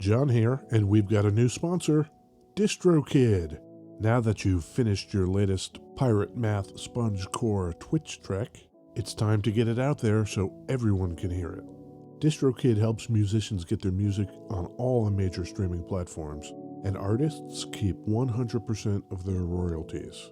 John here, and we've got a new sponsor, DistroKid. Now that you've finished your latest Pirate Math Sponge Core Twitch trek, it's time to get it out there so everyone can hear it. DistroKid helps musicians get their music on all the major streaming platforms, and artists keep 100% of their royalties.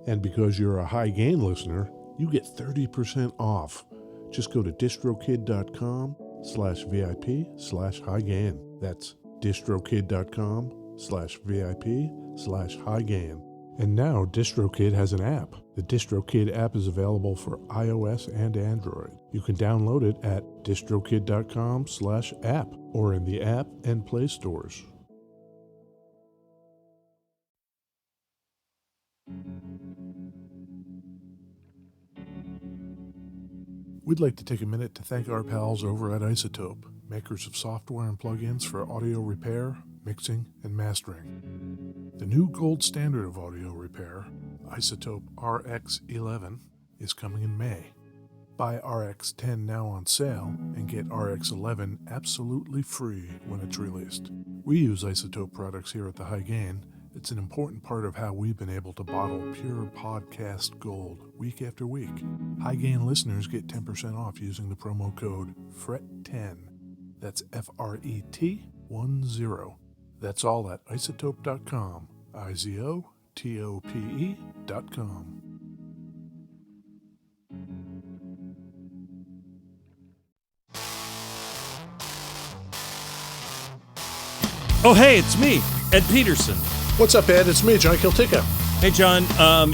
And because you're a High Gain listener, you get 30% off. Just go to distrokid.com/VIP/highgain. That's distrokid.com/VIP/highgain. And now DistroKid has an app. The DistroKid app is available for iOS and Android. You can download it at distrokid.com/app or in the App and Play stores. We'd like to take a minute to thank our pals over at Isotope, makers of software and plugins for audio repair, mixing, and mastering. The new gold standard of audio repair, Isotope RX11, is coming in May. Buy RX10 now on sale and get RX11 absolutely free when it's released. We use Isotope products here at the High Gain. It's an important part of how we've been able to bottle pure podcast gold week after week. High Gain listeners get 10% off using the promo code FRET10. That's FRET10. That's all at isotope.com. IZOTOPE.com. Oh, hey, it's me, Ed Peterson. What's up, Ed? It's me, John Kiltica. Hey, John.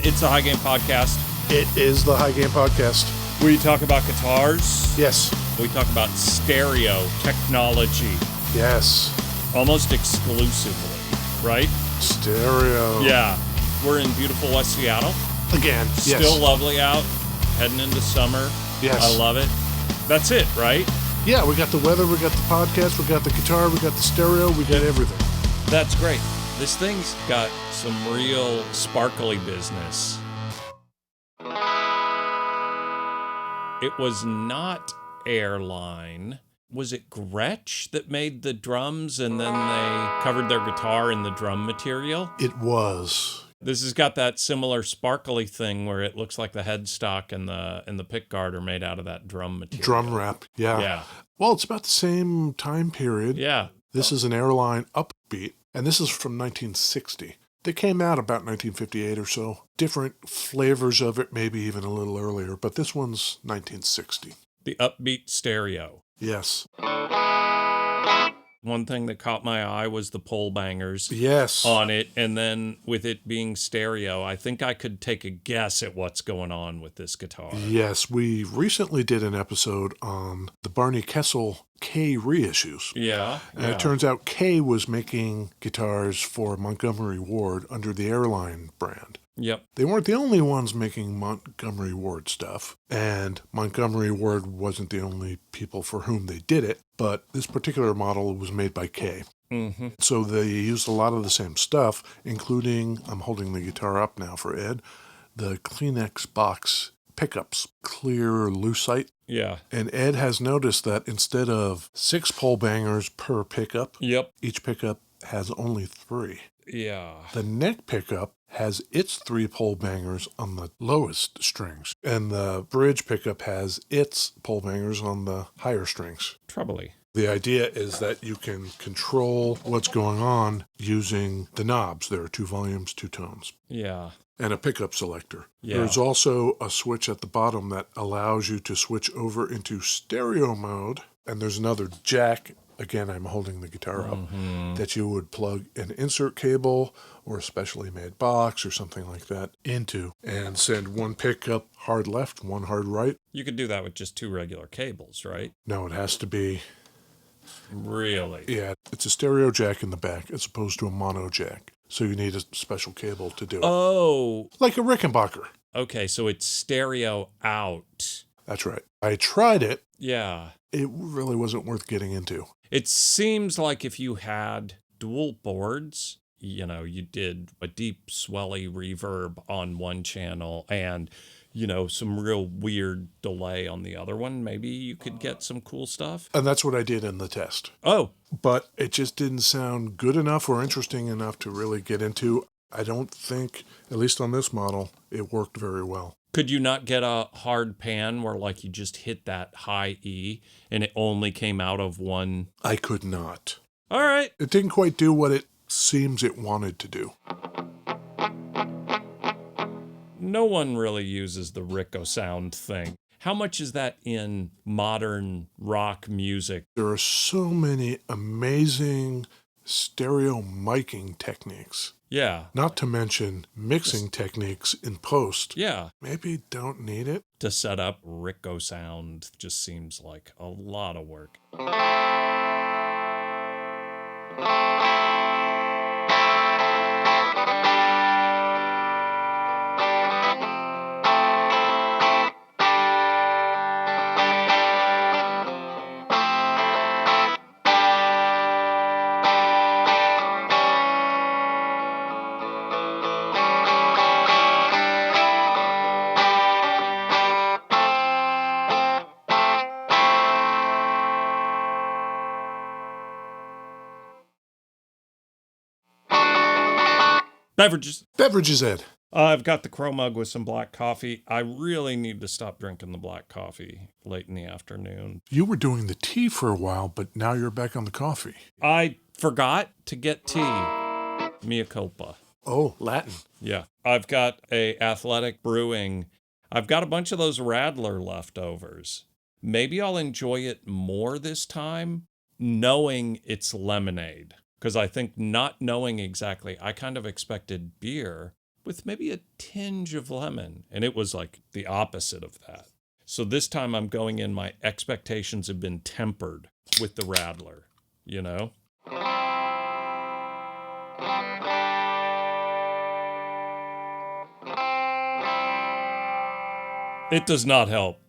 It's the High Gain Podcast. It is the High Gain Podcast. We talk about guitars. Yes. We talk about stereo technology. Yes. Almost exclusively, right? Stereo. Yeah. We're in beautiful West Seattle. Again, yes. Still lovely out. Heading into summer. Yes. I love it. That's it, right? Yeah, we got the weather, we got the podcast, we got the guitar, we got the stereo, we got everything. That's great. This thing's got some real sparkly business. It was not Airline. Was it Gretsch that made the drums and then they covered their guitar in the drum material? It was. This has got that similar sparkly thing where it looks like the headstock and the pickguard are made out of that drum material. Drum wrap, yeah. Yeah. Well, it's about the same time period. Yeah. This is an Airline Upbeat, and this is from 1960. They came out about 1958 or so. Different flavors of it, maybe even a little earlier, but this one's 1960. The Upbeat stereo. Yes. One thing that caught my eye was the pole bangers on it. And then with it being stereo, I think I could take a guess at what's going on with this guitar. Yes, we recently did an episode on the Barney Kessel Kay reissues. Yeah. And it turns out Kay was making guitars for Montgomery Ward under the Airline brand. Yep. They weren't the only ones making Montgomery Ward stuff, and Montgomery Ward wasn't the only people for whom they did it, but this particular model was made by Kay. Mm-hmm. So they used a lot of the same stuff, including, I'm holding the guitar up now for Ed, the Kleenex box pickups, clear lucite. Yeah. And Ed has noticed that instead of 6 pole bangers per pickup, each pickup has only 3. Yeah. The neck pickup has its 3 pole bangers on the lowest strings, and the bridge pickup has its pole bangers on the higher strings. Trebly. The idea is that you can control what's going on using the knobs. There are 2 volumes, 2 tones. Yeah. And a pickup selector. Yeah. There's also a switch at the bottom that allows you to switch over into stereo mode, and there's another jack. Again, I'm holding the guitar up, that you would plug an insert cable or a specially made box or something like that into and send one pickup hard left, one hard right. You could do that with just 2 regular cables, right? No, it has to be. Really? Yeah, it's a stereo jack in the back as opposed to a mono jack. So you need a special cable to do it. Oh. Like a Rickenbacker. Okay, so it's stereo out. That's right. I tried it. Yeah. It really wasn't worth getting into. It seems like if you had dual boards, you did a deep swelly reverb on one channel and some real weird delay on the other one, maybe you could get some cool stuff. And that's what I did in the test. Oh, But it just didn't sound good enough or interesting enough to really get into. I don't think, at least on this model, it worked very well. could you not get a hard pan where like you just hit that high E and it only came out of one? I could not. All right. It didn't quite do what it seems it wanted to do. No one really uses the Rico sound thing. How much is that in modern rock music? There are so many amazing stereo miking techniques. Yeah. Not to mention mixing techniques in post. Yeah. Maybe don't need it. To set up Rico sound just seems like a lot of work. Beverages. Beverages, Ed. I've got the Crow mug with some black coffee. I really need to stop drinking the black coffee late in the afternoon. You were doing the tea for a while, but now you're back on the coffee. I forgot to get tea. Mea culpa. Oh, Latin. Yeah. I've got a Athletic Brewing. I've got a bunch of those Radler leftovers. Maybe I'll enjoy it more this time, knowing it's lemonade. Because I think not knowing exactly, I kind of expected beer with maybe a tinge of lemon. And it was like the opposite of that. So this time I'm going in, my expectations have been tempered with the Radler, you know? It does not help.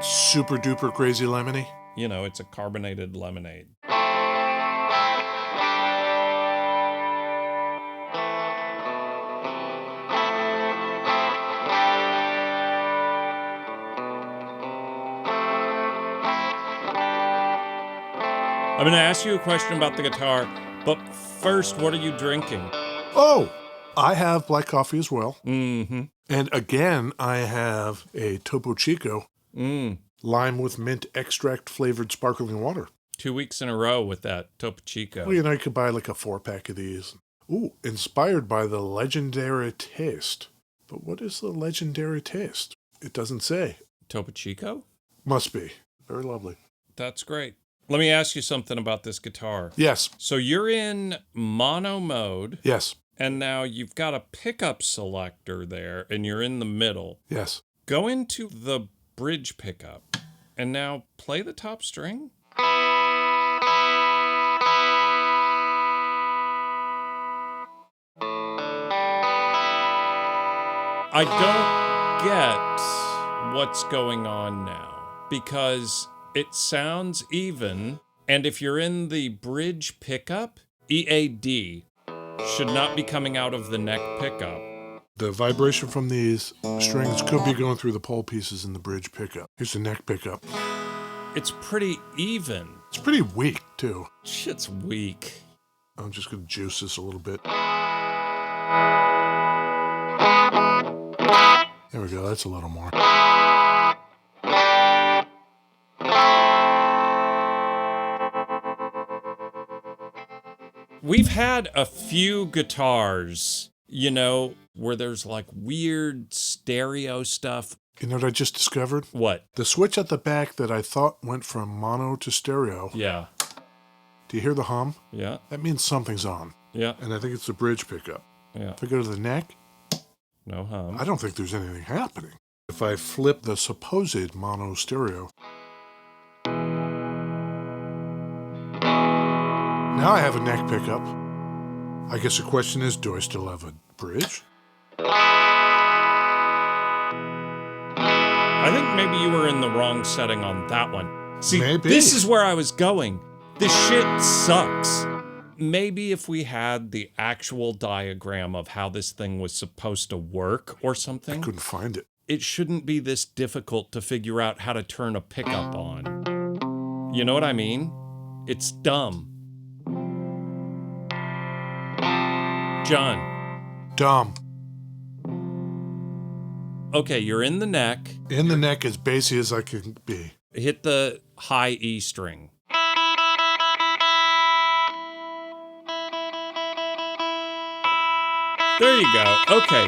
Super duper crazy lemony. You know, it's a carbonated lemonade. I'm going to ask you a question about the guitar, but first, what are you drinking? Oh, I have black coffee as well. Mm-hmm. And again, I have a Topo Chico lime with mint extract flavored sparkling water. 2 weeks in a row with that Topo Chico. Well, you could buy like a 4-pack of these. Ooh, inspired by the legendary taste. But what is the legendary taste? It doesn't say. Topo Chico? Must be. Very lovely. That's great. Let me ask you something about this guitar. Yes. So you're in mono mode. Yes. And now you've got a pickup selector there, and you're in the middle. Yes. Go into the bridge pickup, and now play the top string. I don't get what's going on now, because it sounds even, and if you're in the bridge pickup, EAD should not be coming out of the neck pickup. The vibration from these strings could be going through the pole pieces in the bridge pickup. Here's the neck pickup. It's pretty even. It's pretty weak, too. Shit's weak. I'm just going to juice this a little bit. There we go. That's a little more. We've had a few guitars, where there's like weird stereo stuff. You know what I just discovered? What? The switch at the back that I thought went from mono to stereo. Yeah. Do you hear the hum? Yeah. That means something's on. Yeah. And I think it's the bridge pickup. Yeah. If I go to the neck, no hum. I don't think there's anything happening. If I flip the supposed mono stereo, now I have a neck pickup. I guess the question is, do I still have a bridge? I think maybe you were in the wrong setting on that one. See, Maybe. This is where I was going. This shit sucks. Maybe if we had the actual diagram of how this thing was supposed to work or I something, couldn't find it. it shouldn't be this difficult to figure out how to turn a pickup on. You know what I mean? It's dumb. John. Dumb. Okay, you're in the neck. In the neck as bassy as I can be. Hit the high E string. There you go. Okay.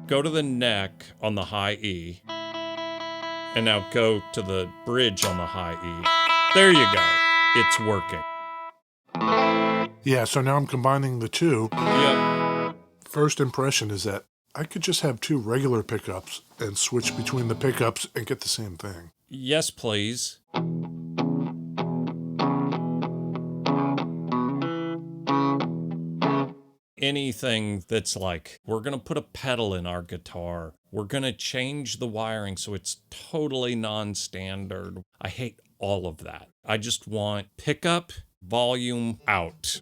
Go to the neck on the high E. And now go to the bridge on the high E. There you go. It's working. Yeah, so now I'm combining the two. Yep. First impression is that I could just have two regular pickups and switch between the pickups and get the same thing. Yes, please. Anything that's like, we're going to put a pedal in our guitar. We're going to change the wiring so it's totally non-standard. I hate all of that. I just want pickup, volume out.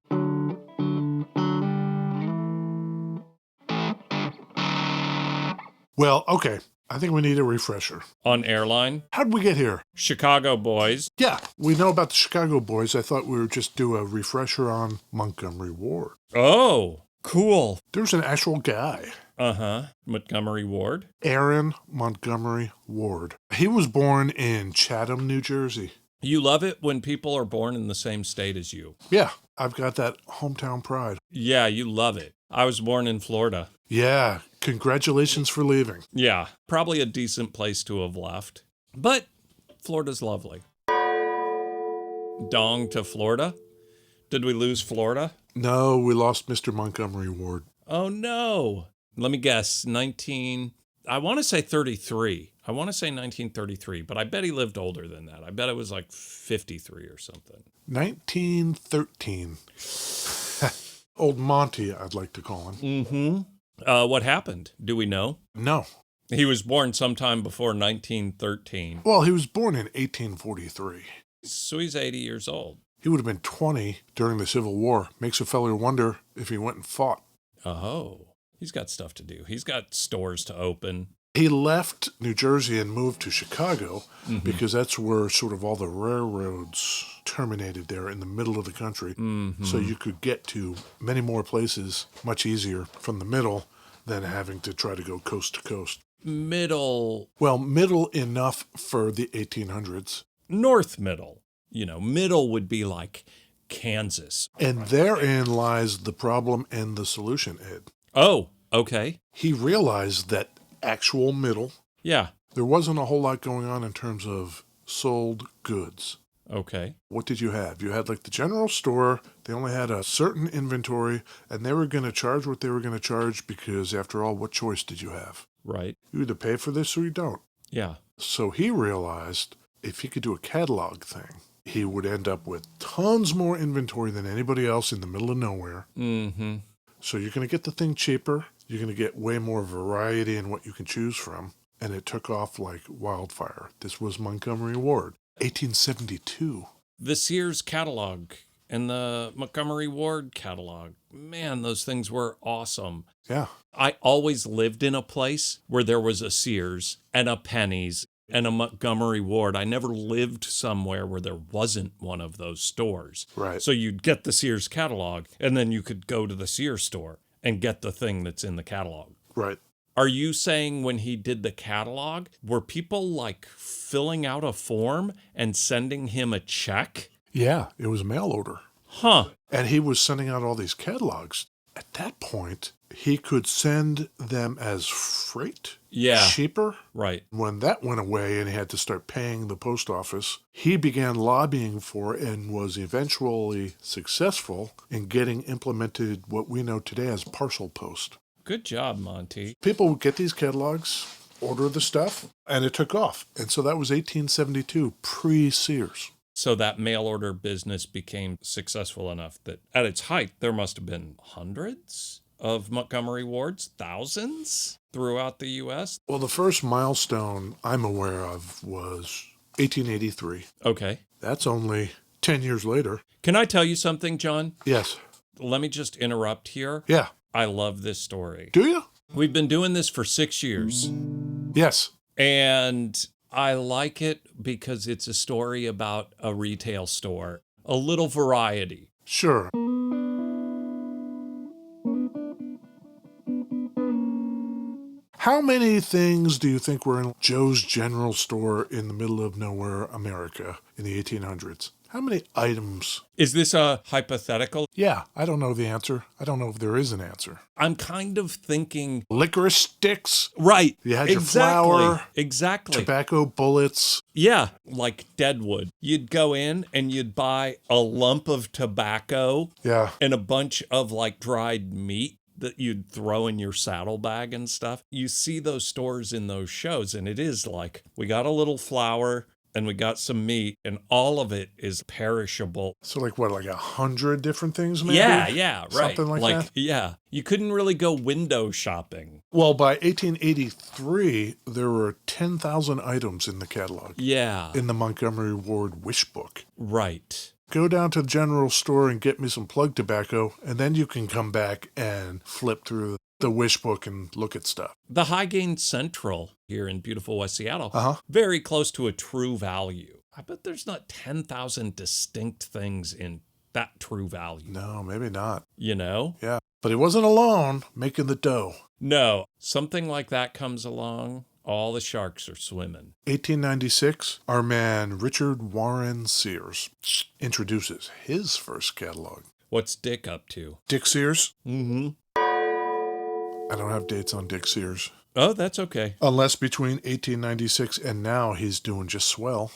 Well, okay. I think we need a refresher. On Airline, How'd we get here? Chicago boys. Yeah, we know about the Chicago boys. I thought we would just do a refresher on Montgomery Ward. Oh, cool. There's an actual guy. Uh-huh. Montgomery Ward. Aaron Montgomery Ward. He was born in Chatham, New Jersey. You love it when people are born in the same state as you. Yeah, I've got that hometown pride. Yeah, you love it. I was born in Florida. Yeah, congratulations for leaving. Yeah, probably a decent place to have left. But Florida's lovely. Dong to Florida? Did we lose Florida? No, we lost Mr. Montgomery Ward. Oh, no. Let me guess. I want to say 33. I want to say 1933, but I bet he lived older than that. I bet it was like 53 or something. 1913. Old Monty, I'd like to call him. Mm-hmm. What happened? Do we know? No. He was born sometime before 1913. Well, he was born in 1843. So he's 80 years old. He would have been 20 during the Civil War. Makes a feller wonder if he went and fought. Oh, he's got stuff to do. He's got stores to open. He left New Jersey and moved to Chicago because that's where sort of all the railroads terminated there in the middle of the country. So you could get to many more places much easier from the middle than having to try to go coast to coast. Middle. Well, middle enough for the 1800s. North middle. You know, middle would be like Kansas. And therein lies the problem and the solution, Ed. Oh, okay. He realized that actual middle, Yeah. there wasn't a whole lot going on in terms of sold goods. Okay. What did you have? You had like the general store. They only had a certain inventory, and they were going to charge what they were going to charge because, after all, what choice did you have? Right. You either pay for this or you don't. Yeah. So he realized if he could do a catalog thing, he would end up with tons more inventory than anybody else in the middle of nowhere. Mm-hmm. So you're going to get the thing cheaper. You're going to get way more variety in what you can choose from. And it took off like wildfire. This was Montgomery Ward, 1872. The Sears catalog and the Montgomery Ward catalog. Man, those things were awesome. Yeah. I always lived in a place where there was a Sears and a Penny's and a Montgomery Ward. I never lived somewhere where there wasn't one of those stores. Right. So you'd get the Sears catalog, and then you could go to the Sears store and get the thing that's in the catalog. Right. Are you saying when he did the catalog, were people like filling out a form and sending him a check? Yeah, it was a mail order. Huh. And he was sending out all these catalogs. At that point, he could send them as freight. Yeah. Cheaper. Right. When that went away and he had to start paying the post office, he began lobbying for and was eventually successful in getting implemented what we know today as parcel post. Good job, Monty. People would get these catalogs, order the stuff, and it took off. And so that was 1872, pre-Sears. So that mail order business became successful enough that at its height, there must have been hundreds of Montgomery Wards, thousands throughout the U.S. Well, the first milestone I'm aware of was 1883. Okay. That's only 10 years later. Can I tell you something, John? Yes. Let me just interrupt here. Yeah. I love this story. Do you? We've been doing this for 6 years. Yes. And I like it because it's a story about a retail store. A little variety. Sure. How many things do you think were in Joe's General Store in the middle of nowhere, America, in the 1800s? How many items? Is this a hypothetical? Yeah, I don't know the answer. I don't know if there is an answer. I'm kind of thinking... Licorice sticks. Right. You had your flour. Exactly. Tobacco bullets. Yeah, like Deadwood. You'd go in and you'd buy a lump of tobacco Yeah. and a bunch of like dried meat that you'd throw in your saddlebag and stuff. You see those stores in those shows, and it is like, we got a little flour and we got some meat, and all of it is perishable. So like what, like 100 different things maybe? Yeah, right. Something like that? Yeah. You couldn't really go window shopping. Well, by 1883, there were 10,000 items in the catalog. Yeah. In the Montgomery Ward wish book. Right. Go down to the general store and get me some plug tobacco, and then you can come back and flip through the wish book and look at stuff. The Highgate Central here in beautiful West Seattle, very close to a True Value. I bet there's not 10,000 distinct things in that True Value. No, maybe not. You know? Yeah. But he wasn't alone making the dough. No. Something like that comes along, all the sharks are swimming. 1896, our man Richard Warren Sears introduces his first catalog. What's Dick up to? Dick Sears? Mm-hmm. I don't have dates on Dick Sears. Oh, that's okay. Unless between 1896 and now he's doing just swell.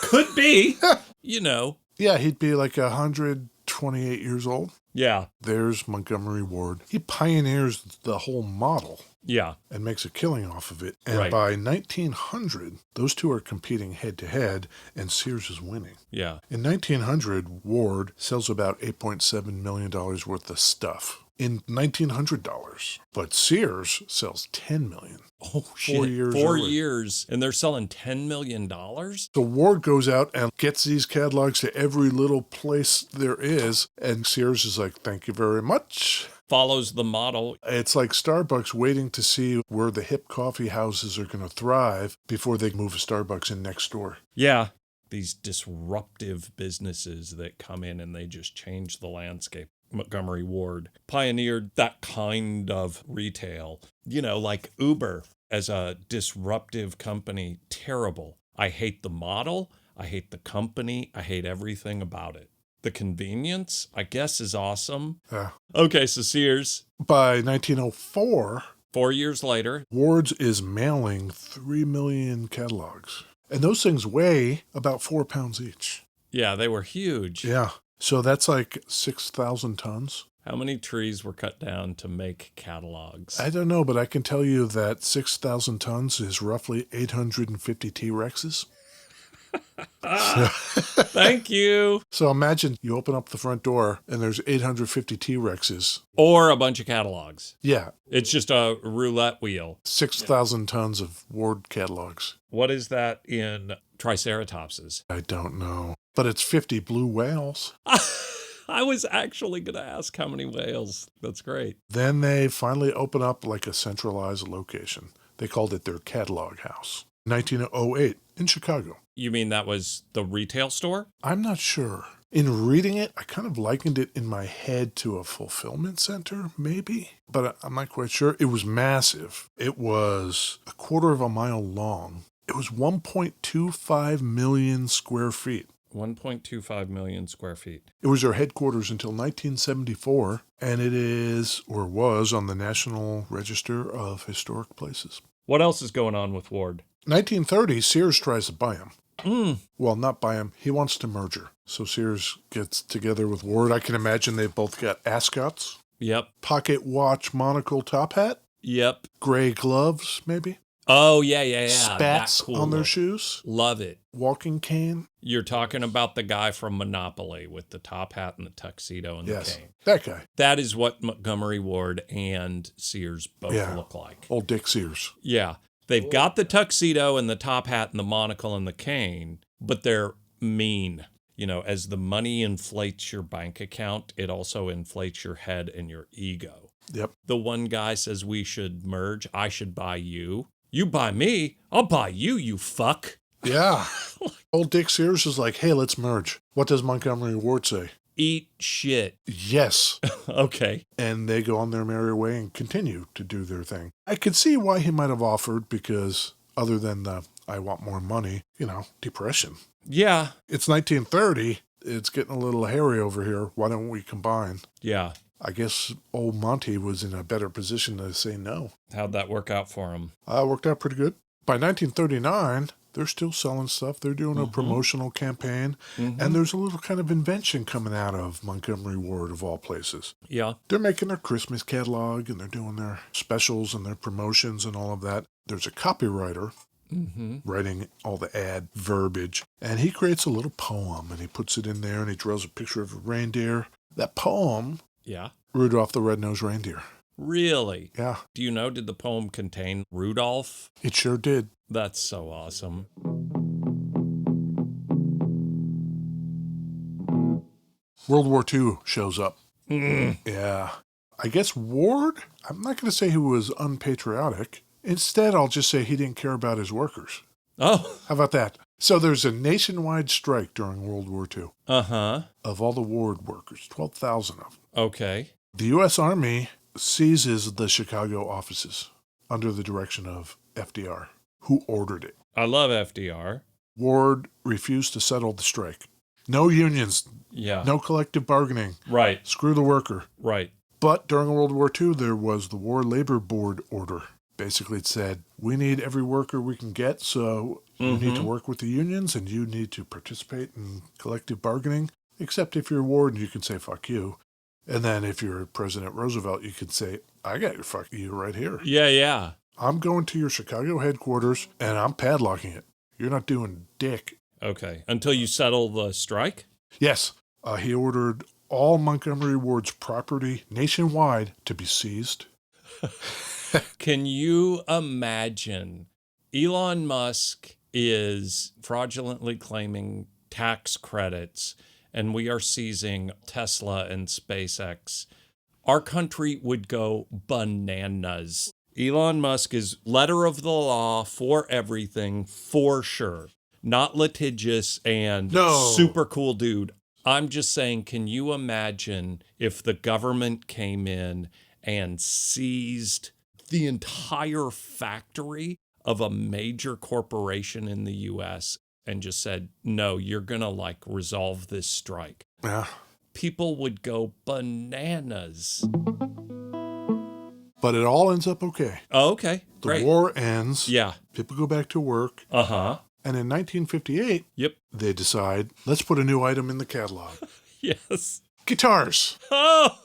Could be. You know. Yeah, he'd be like 128 years old. Yeah. There's Montgomery Ward. He pioneers the whole model. Yeah. And makes a killing off of it. And right. by 1900, those two are competing head to head, and Sears is winning. Yeah. In 1900, Ward sells about $8.7 million worth of stuff. In $1,900. But Sears sells $10 million. Oh, shit. 4 years 4 early. years. And they're selling $10 million? So Ward goes out and gets these catalogs to every little place there is. And Sears is like, thank you very much. Follows the model. It's like Starbucks waiting to see where the hip coffee houses are going to thrive before they move a Starbucks in next door. Yeah. These disruptive businesses that come in and they just change the landscape. Montgomery Ward pioneered that kind of retail. You know, like Uber as a disruptive company, terrible. I hate the model. I hate the company. I hate everything about it. The convenience, I guess, is awesome. Yeah. Okay, so Sears. By 1904, 4 years later, Ward's is mailing 3 million catalogs. And those things weigh about 4 pounds each. Yeah, they were huge. Yeah. So that's like 6,000 tons. How many trees were cut down to make catalogs? I don't know, but I can tell you that 6,000 tons is roughly 850 T-Rexes. Thank you. So imagine you open up the front door and there's 850 T-Rexes. Or a bunch of catalogs. Yeah. It's just a roulette wheel. 6,000 tons of Ward catalogs. What is that in Triceratopses? I don't know. But it's 50 blue whales. I was actually going to ask how many whales. That's great. Then they finally open up like a centralized location. They called it their catalog house. 1908 in Chicago. You mean that was the retail store? I'm not sure. In reading it, I kind of likened it in my head to a fulfillment center, maybe, but I'm not quite sure. It was massive. It was a quarter of a mile long. It was 1.25 million square feet. 1.25 million square feet. It was their headquarters until 1974, and it is, or was, on the National Register of Historic Places. What else is going on with Ward? 1930, Sears tries to buy him. Mm. Well, not buy him. He wants to merger. So Sears gets together with Ward. I can imagine they've both got ascots. Yep. Pocket watch, monocle, top hat. Yep. Gray gloves, maybe. Oh, yeah, yeah, yeah. spats That cool on their look. shoes, Love it. walking cane. You're talking about the guy from Monopoly with the top hat and the tuxedo and Yes, the cane. that guy. That is what Montgomery Ward and Sears both Yeah. look like. Old Dick Sears. Yeah. They've got the tuxedo and the top hat and the monocle and the cane, but they're mean. You know, as the money inflates your bank account, it also inflates your head and your ego. Yep. The one guy says we should merge. I should buy you. You buy me. I'll buy you, you fuck. Yeah. Old Dick Sears is like, hey, let's merge. What does Montgomery Ward say? Eat shit. Yes. Okay. And they go on their merry way and continue to do their thing. I could see why he might have offered, because other than the I want more money, depression. Yeah. It's 1930. It's getting a little hairy over here. Why don't we combine? Yeah. I guess old Monty was in a better position to say no. How'd that work out for him? Worked out pretty good. By 1939, they're still selling stuff. They're doing a promotional campaign. And there's a little kind of invention coming out of Montgomery Ward, of all places. Yeah. They're making their Christmas catalog, and they're doing their specials and their promotions and all of that. There's a copywriter writing all the ad verbiage, and he creates a little poem, and he puts it in there, and he draws a picture of a reindeer. That poem, Yeah. Rudolph the Red-Nosed Reindeer. Really? Yeah, Do you know, did the poem contain Rudolph? it sure did. That's so awesome. World War II shows up. Yeah. I guess Ward, I'm not going to say he was unpatriotic. Instead, I'll just say he didn't care about his workers. Oh. How about that? So there's a nationwide strike during World War II Uh-huh. of all the Ward workers, 12,000 of them. Okay. The U.S. Army seizes the Chicago offices under the direction of FDR, who ordered it. I love FDR. Ward refused to settle the strike. No unions, Yeah. no collective bargaining. Right. Screw the worker. Right. But during World War II, there was the War Labor Board order. Basically, it said, we need every worker we can get, so you need to work with the unions, and you need to participate in collective bargaining, except if you're Ward, and you can say, fuck you. And then if you're President Roosevelt, you can say, I got your fuck you right here. Yeah, yeah. I'm going to your Chicago headquarters, and I'm padlocking it. You're not doing dick. Okay. Until you settle the strike? Yes, he ordered all Montgomery Ward's property nationwide to be seized. Can you imagine? Elon Musk is fraudulently claiming tax credits, and we are seizing Tesla and SpaceX. Our country would go bananas. Elon Musk is letter of the law for everything, for sure. Not litigious and No. super cool dude. I'm just saying, can you imagine if the government came in and seized the entire factory of a major corporation in the U.S. and just said, no, you're going to resolve this strike? Yeah. People would go bananas. But it all ends up okay. Oh, okay. The Great. war ends. Yeah. People go back to work. Uh-huh. And in 1958, Yep. they decide, let's put a new item in the catalog. Yes. Guitars. Oh!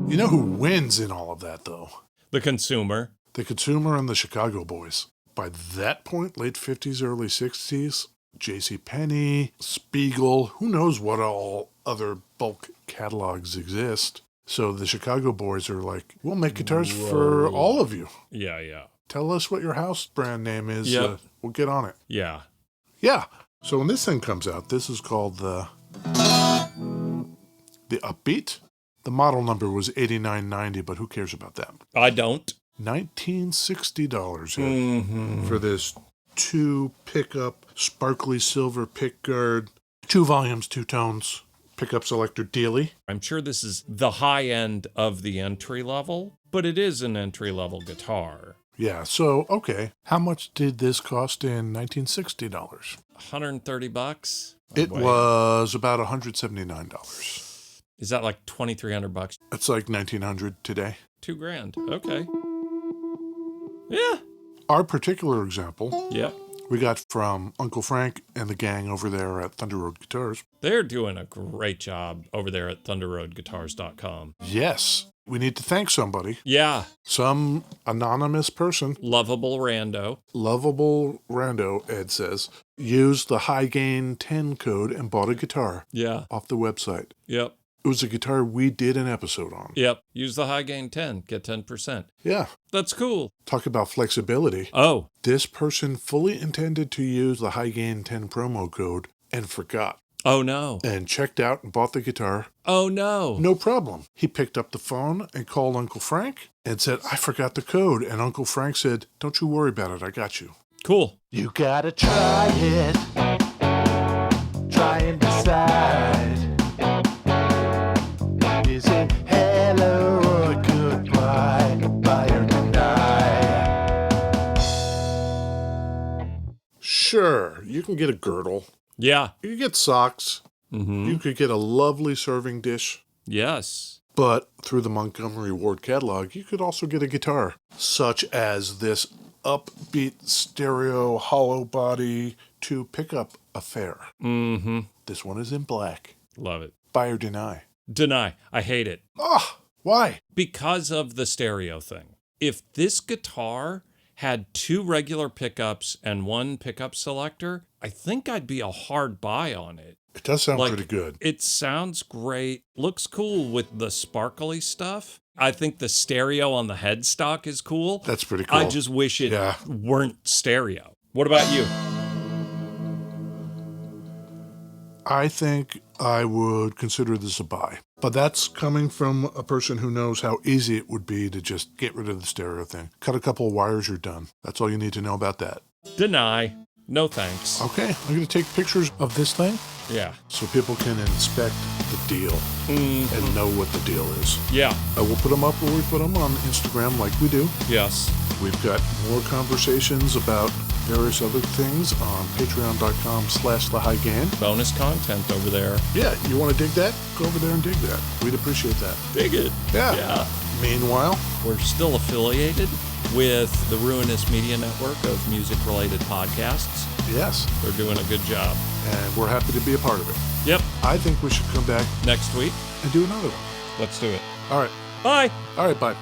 You know who wins in all of that, though? The consumer. The consumer and the Chicago boys. By that point, late 50s, early 60s, JCPenney, Spiegel, who knows what all other bulk catalogs exist. So the Chicago boys are like, we'll make guitars for all of you. Yeah, yeah. Tell us what your house brand name is. Yep. We'll get on it. Yeah. Yeah. So when this thing comes out, this is called the Upbeat. The model number was 8990, but who cares about that? I don't. $1960 for this 2-pickup sparkly silver pickguard, 2 volumes, 2 tones, pickup selector dealy. I'm sure this is the high end of the entry level, but it is an entry level guitar. Yeah, so, okay. How much did this cost in $1960? $130? It was about $179. Is that like $2,300? It's like $1,900 today. $2,000. Okay. Yeah. Our particular example, Yep. we got from Uncle Frank and the gang over there at Thunder Road Guitars. They're doing a great job over there at thunderroadguitars.com. Yes, we need to thank somebody. Yeah. Some anonymous person, Lovable rando. lovable rando, Ed says, used the High Gain 10 code and bought a guitar Yeah. off the website. Yep. It was a guitar we did an episode on. Yep. Use the high gain 10. Get 10%. Yeah. That's cool. Talk about flexibility. Oh. This person fully intended to use the High Gain 10 promo code and forgot. Oh, no. And checked out and bought the guitar. Oh, no. No problem. He picked up the phone and called Uncle Frank and said, I forgot the code. And Uncle Frank said, don't you worry about it. I got you. Cool. You gotta try it. Try and decide. Is it hello or goodbye? Buy or deny? Sure, you can get a girdle. Yeah. You can get socks. Mm-hmm. You could get a lovely serving dish. Yes. But through the Montgomery Ward catalog, you could also get a guitar, such as this Upbeat stereo hollow body 2 pickup affair. Mm-hmm. This one is in black. Love it. Buy or deny? Deny. I hate it. Ah, why? Because of the stereo thing. If this guitar had 2 regular pickups and 1 pickup selector, I think I'd be a hard buy on it. It does sound Like, pretty good. It sounds great. Looks cool with the sparkly stuff. I think the stereo on the headstock is cool. That's pretty cool. I just wish it Yeah. weren't stereo. What about you? I think I would consider this a buy. But that's coming from a person who knows how easy it would be to just get rid of the stereo thing. Cut a couple of wires, you're done. That's all you need to know about that. Deny. No thanks. Okay, I'm going to take pictures of this thing Yeah. so people can inspect the deal and know what the deal is. Yeah. I will put them up where we put them on Instagram like we do. Yes. We've got more conversations about various other things on patreon.com/thehighgain. Bonus content over there. Yeah, you want to dig that? Go over there and dig that. We'd appreciate that. Dig it. Yeah. Yeah. Meanwhile, We're still affiliated with the Ruinous Media Network of music-related podcasts. yes, They're doing a good job. and we're happy to be a part of it. Yep. I think we should come back Next week, and do another one. let's do it. All right. Bye. All right, bye.